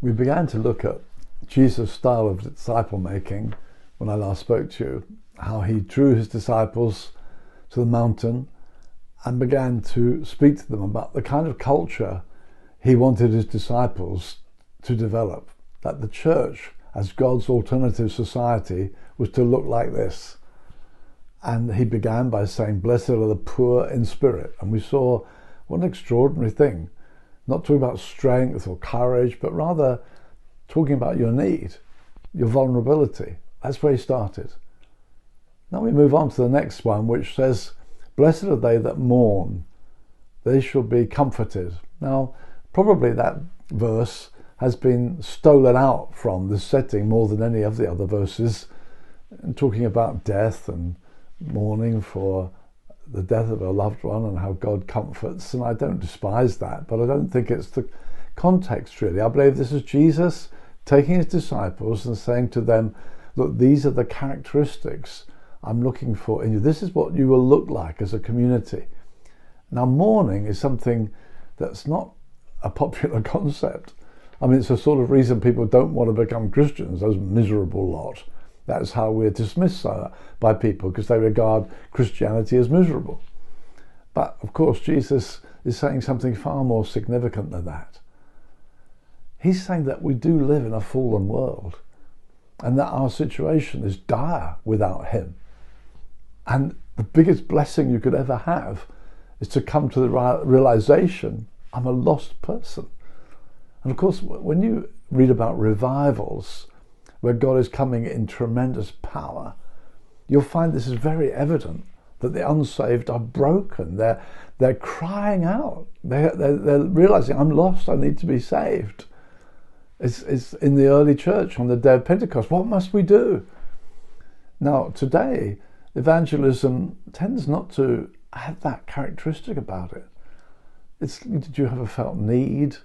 We began to look at Jesus' style of disciple making when I last spoke to you, how he drew his disciples to the mountain and began to speak to them about the kind of culture he wanted his disciples to develop, that the church, as God's alternative society, was to look like this. And he began by saying, "Blessed are the poor in spirit." And we saw what an extraordinary thing, not talking about strength or courage, but rather talking about your need, your vulnerability. That's where he started. Now we move on to the next one, which says, "Blessed are they that mourn, they shall be comforted." Now, probably that verse has been stolen out from the setting more than any of the other verses, and talking about death and mourning for the death of a loved one and how God comforts. And I don't despise that, but I don't think it's the context really. I believe this is Jesus taking his disciples and saying to them, look, these are the characteristics I'm looking for in you. This is what you will look like as a community. Now, mourning is something that's not a popular concept. I mean, it's a sort of reason people don't want to become Christians, those miserable lot. That's how we're dismissed by people, because they regard Christianity as miserable. But of course, Jesus is saying something far more significant than that. He's saying that we do live in a fallen world and that our situation is dire without him. And the biggest blessing you could ever have is to come to the realization, I'm a lost person. And of course, when you read about revivals where God is coming in tremendous power, you'll find this is very evident, that the unsaved are broken. They're crying out. They're realizing, I'm lost, I need to be saved. It's in the early church on the day of Pentecost. What must we do? Now, today, evangelism tends not to have that characteristic about it. It's, did you ever felt need?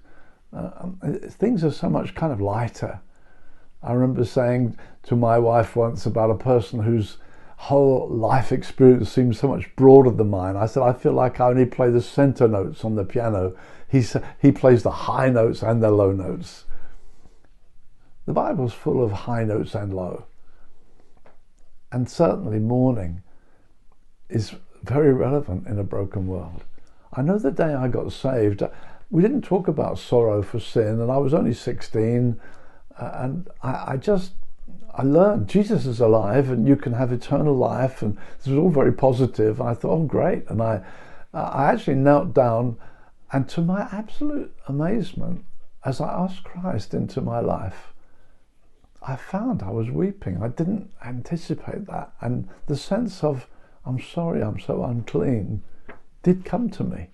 Things are so much kind of lighter. I remember saying to my wife once about a person whose whole life experience seems so much broader than mine. I said, I feel like I only play the center notes on the piano. He plays the high notes and the low notes. The Bible's full of high notes and low. And certainly mourning is very relevant in a broken world. I know the day I got saved, we didn't talk about sorrow for sin, and I was only 16, and I learned Jesus is alive and you can have eternal life, and this was all very positive. I thought, oh great, and I actually knelt down, and to my absolute amazement, as I asked Christ into my life, I found I was weeping. I didn't anticipate that, and the sense of, I'm sorry, I'm so unclean, did come to me.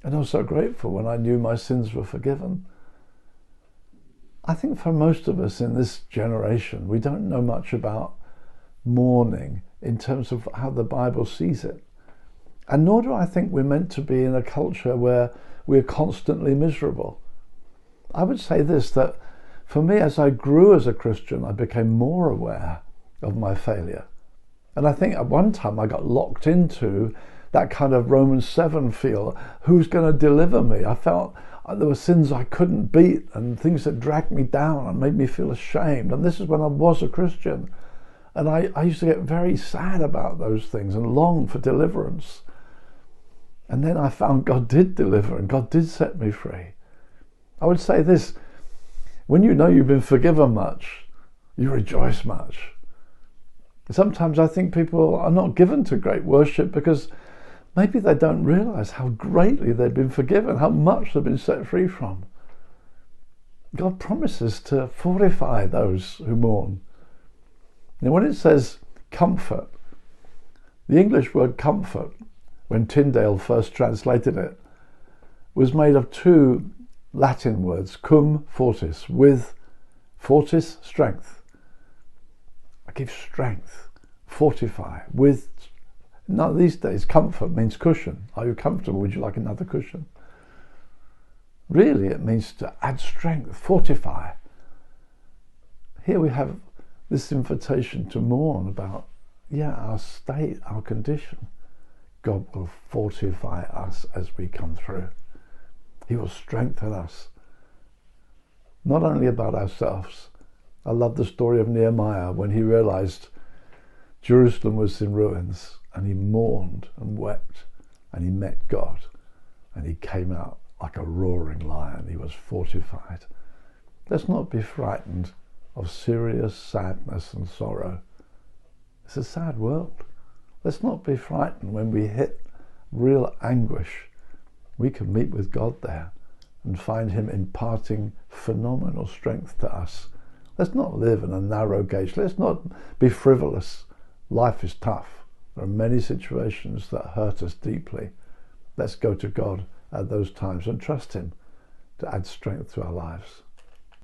And I was so grateful when I knew my sins were forgiven. I think for most of us in this generation, we don't know much about mourning in terms of how the Bible sees it. And nor do I think we're meant to be in a culture where we're constantly miserable. I would say this, that for me, as I grew as a Christian, I became more aware of my failure. And I think at one time I got locked into that kind of Romans 7 feel. Who's going to deliver me? I felt there were sins I couldn't beat and things that dragged me down and made me feel ashamed. And this is when I was a Christian. And I used to get very sad about those things and long for deliverance. And then I found God did deliver and God did set me free. I would say this, when you know you've been forgiven much, you rejoice much. Sometimes I think people are not given to great worship because maybe they don't realize how greatly they've been forgiven, how much they've been set free from. God promises to fortify those who mourn. Now, when it says comfort, the English word comfort, when Tyndale first translated it, was made of two Latin words, cum fortis, with fortis, strength. I give strength, fortify, with. Now these days, comfort means cushion. Are you comfortable? Would you like another cushion? Really, it means to add strength, fortify. Here we have this invitation to mourn about, our state, our condition. God will fortify us as we come through. He will strengthen us. not only about ourselves. I love the story of Nehemiah when he realized Jerusalem was in ruins, and he mourned and wept, and he met God, and he came out like a roaring lion. He was fortified. Let's not be frightened of serious sadness and sorrow. It's a sad world. Let's not be frightened when we hit real anguish. We can meet with God there and find him imparting phenomenal strength to us. Let's not live in a narrow gauge. Let's not be frivolous. Life is tough. There are many situations that hurt us deeply. Let's go to God at those times and trust him to add strength to our lives.